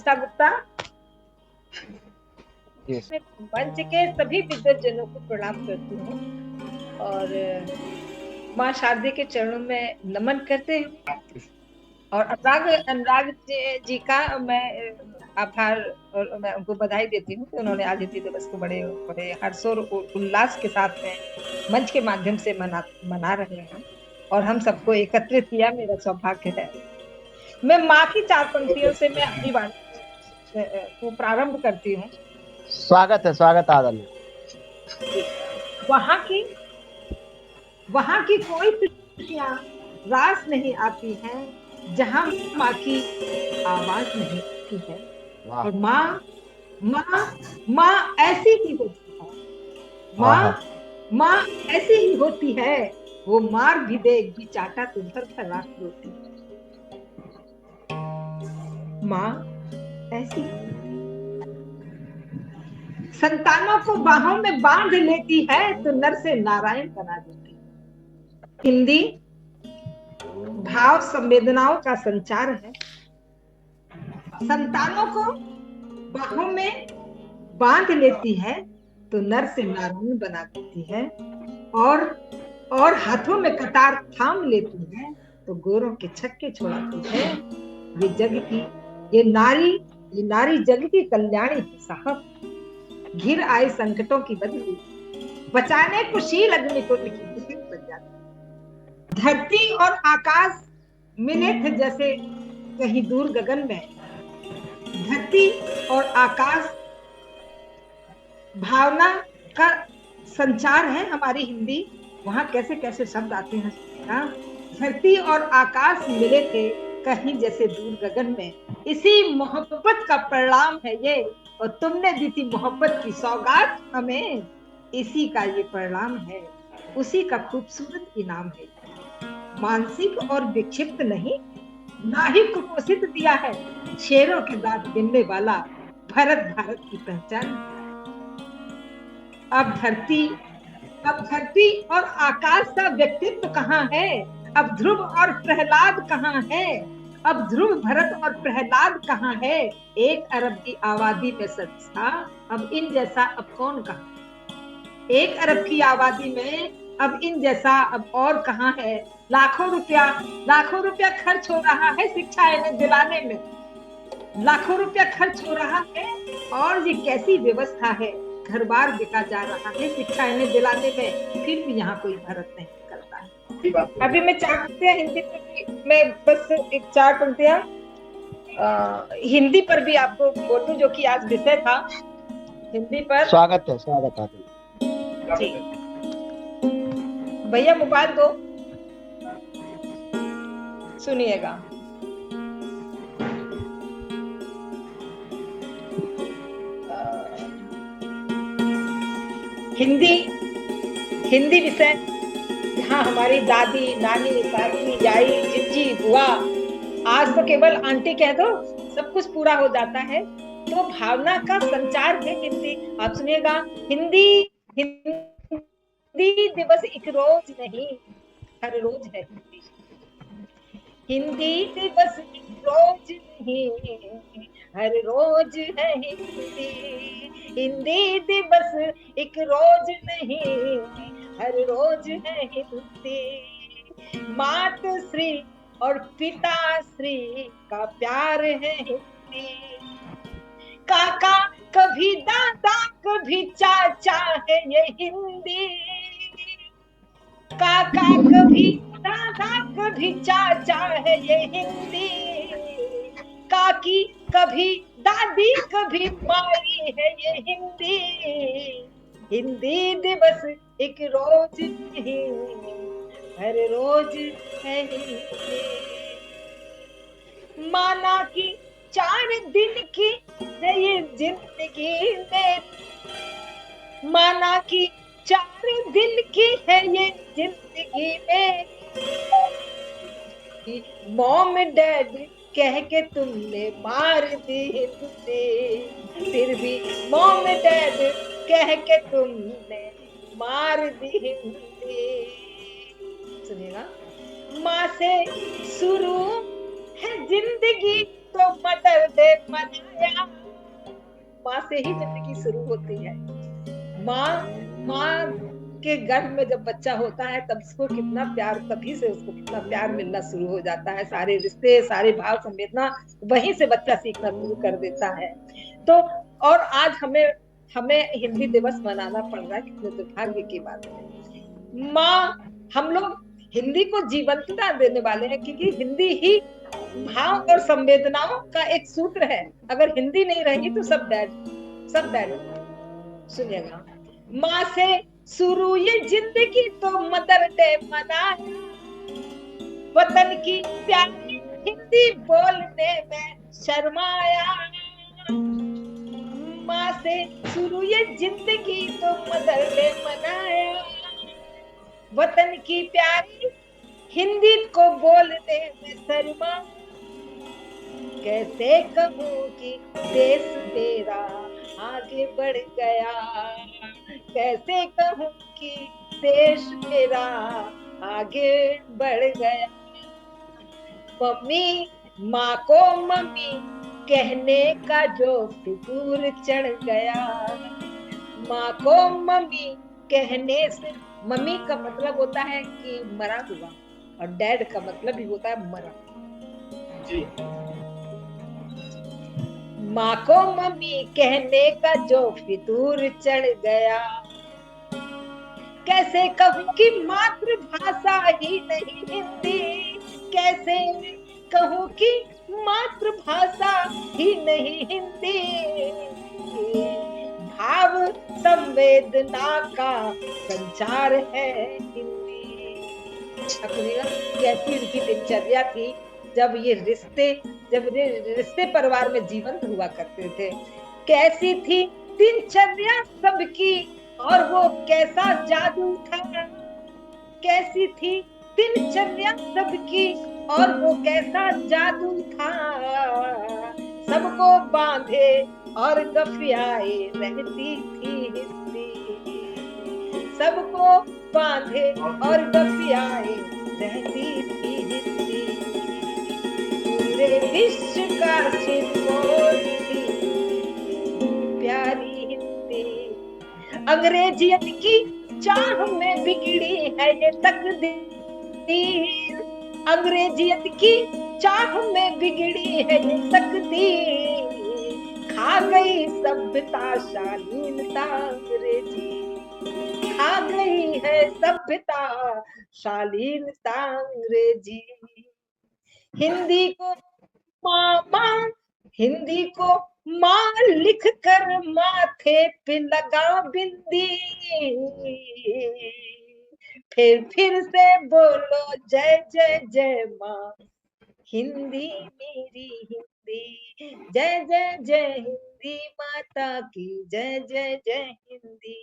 निष्ठा गुप्ता। Yes. मैं मंच के सभी विद्वजनों को प्रणाम करती हूँ और माँ शारदे के चरणों में नमन करते हैं और अनुराग अनुराग जी का मैं आभार और मैं उनको बधाई देती हूँ कि उन्होंने आज हिंदी दिवस को बड़े बड़े हर्ष और उल्लास के साथ में मंच के माध्यम से मना रहे हैं और हम सबको एकत्रित किया, मेरा सौभाग्य है। मैं माँ की 4 पंक्तियों से मैं अपनी वाणी को प्रारंभ करती हूँ। स्वागत आदरणीय। वहां की कोई खुशियां रास नहीं आती हैं जहां माँ की आवाज नहीं आती है। वाह और माँ माँ माँ ऐसी ही होती है। वाह माँ ऐसी ही होती है, वो मार भी देगी चाटा तो भर भर राख रोती है। माँ ऐसी संतानों को बाहों में बांध लेती है तो नर से नारायण बना देती है। हिंदी भाव संवेदनाओं का संचार है। संतानों को बाहों में बांध लेती है तो नर से नारायण बना देती है और हाथों में कटार थाम लेती है तो गोरों के छक्के छोड़ाती है। ये जग की ये नारी जग की कल्याणी है साहब। घिर आए संकटों की बदली बचाने को शील अग्नि को लिखी बन जाती। धरती और आकाश मिले थे जैसे कहीं दूर गगन में। धरती और आकाश भावना का संचार है हमारी हिंदी। वहां कैसे कैसे शब्द आते हैं। धरती और आकाश मिले थे कहीं जैसे दूर गगन में, इसी मोहब्बत का परिणाम है ये। और तुमने दी थी मोहब्बत की सौगात हमें, इसी का ये परिणाम है, उसी का खूबसूरत इनाम है। मानसिक और विक्षिप्त नहीं, ना ही कुपोषित दिया है। शेरों के दांत गिनने वाला भारत की पहचान। अब धरती और आकाश का व्यक्तित्व कहाँ है। अब ध्रुव और प्रहलाद कहाँ है। अब ध्रुव भरत और प्रहलाद कहाँ है। 1 अरब की आबादी में संस्था, अब इन जैसा अब कौन कहाँ। 1 अरब की आबादी में अब इन जैसा अब और कहाँ है। लाखों रुपया खर्च हो रहा है शिक्षा इन्हें दिलाने में। लाखों रुपया खर्च हो रहा है और ये कैसी व्यवस्था है। घर बार बिका जा रहा है शिक्षा इन्हें दिलाने में, फिर भी यहाँ कोई भरत नहीं करता है। अभी मैं 4 पंक्तियां हिंदी पर मैं बस एक 4 पंक्तियां हिंदी पर भी आपको बोल दूं, जो कि आज विषय था हिंदी पर। स्वागत आदरणीय जी भैया मोबाइल दो, सुनिएगा। हिंदी विषय जहाँ हमारी दादी नानी चाची याई जिज्जी बुआ, आज तो केवल आंटी कह दो सब कुछ पूरा हो जाता है। तो भावना का संचार है हिंदी। आप सुनिएगा। हिंदी हिंदी दिवस एक रोज नहीं, हर रोज है हिंदी। हिंदी दिवस एक रोज नहीं, हर रोज है हिंदी। हिंदी दिवस एक रोज नहीं, हर रोज है हिंदी। मातृश्री और पिताश्री का प्यार है हिंदी। काका कभी दादा कभी चाचा है ये हिंदी। काका कभी दादा कभी चाचा है ये हिंदी। काकी कभी दादी कभी माई है ये हिंदी। हिंदी दिवस एक रोज नहीं, हर रोज है हिंदी। माना कि 4 दिन की है ये जिंदगी में, माना कि 4 दिन की है ये जिंदगी में। मॉम डैड कह के तुमने मार दी हिंदी, फिर भी मॉम डैड कह के तुमने मार दी हिंदी। सुनिएगा। माँ से शुरू है जिंदगी तो मदर ने मनाया। माँ से ही जिंदगी शुरू होती है। माँ के गर्भ में जब बच्चा होता है तब उसको कितना प्यार, तभी से उसको कितना प्यार मिलना शुरू हो जाता है। सारे रिश्ते, सारे भाव संवेदना वहीं से बच्चा सीखना शुरू कर देता है। तो और आज हमें हिंदी दिवस मनाना पड़ रहा है, कितने दुर्भाग्य की बात है। माँ, हम लोग हिंदी को जीवंतता देने वाले हैं, क्योंकि हिंदी ही भाव और संवेदनाओं का एक सूत्र है। अगर हिंदी नहीं रहेगी तो सब डेड, सब डेड। सुनिएगा, माँ से शुरू ये जिंदगी तो मदर ने मनाया, वतन की प्यारी हिंदी बोलने में शर्माया। माँ से शुरू ये जिंदगी तो मदर ने मनाया, वतन की प्यारी हिंदी को बोलने में शर्मा। कैसे कहूँ कि देश मेरा आगे बढ़ गया, कैसे कहूँ कि देश मेरा आगे बढ़ गया। मम्मी, माँ को मम्मी कहने का जो फितूर चढ़ गया। माँ को मम्मी कहने से, मम्मी का मतलब होता है कि मरा हुआ, और डैड का मतलब भी होता है मरा। जी। माँ को मम्मी कहने का जो फितूर चढ़ गया। कैसे कहूँ कि मातृभाषा ही नहीं हिंदी, कैसे कहूँ कि मातृभाषा ही नहीं हिंदी। भाव संवेदना का संचार है हिंदी। कैसी उनकी दिनचर्या थी जब ये रिश्ते परिवार में जीवंत हुआ करते थे। कैसी थी दिनचर्या सबकी, और वो कैसा जादू था। कैसी थी दिनचर्या सबकी, और वो कैसा जादू था। सबको बांधे और गफियाए रहती थी हिंदी, सबको बांधे और गफियाए रहती थी हिंदी। पूरे विश्व का सिंबल थी प्यारी हिंदी। अंग्रेजियत की चाह में बिगड़ी है ये तकदीर, अंग्रेजियत की चाह में बिगड़ी है ये तकदीर। खा गई सभ्यता शालीनता अंग्रेजी, खा गई है सभ्यता शालीनता अंग्रेजी। हिंदी को मामा, हिंदी को माँ लिख कर माथे पे लगा बिंदी। फिर से बोलो जय जय जय माँ हिंदी मेरी हिंदी, जय जय जय हिंदी माता की जय जय जय हिंदी।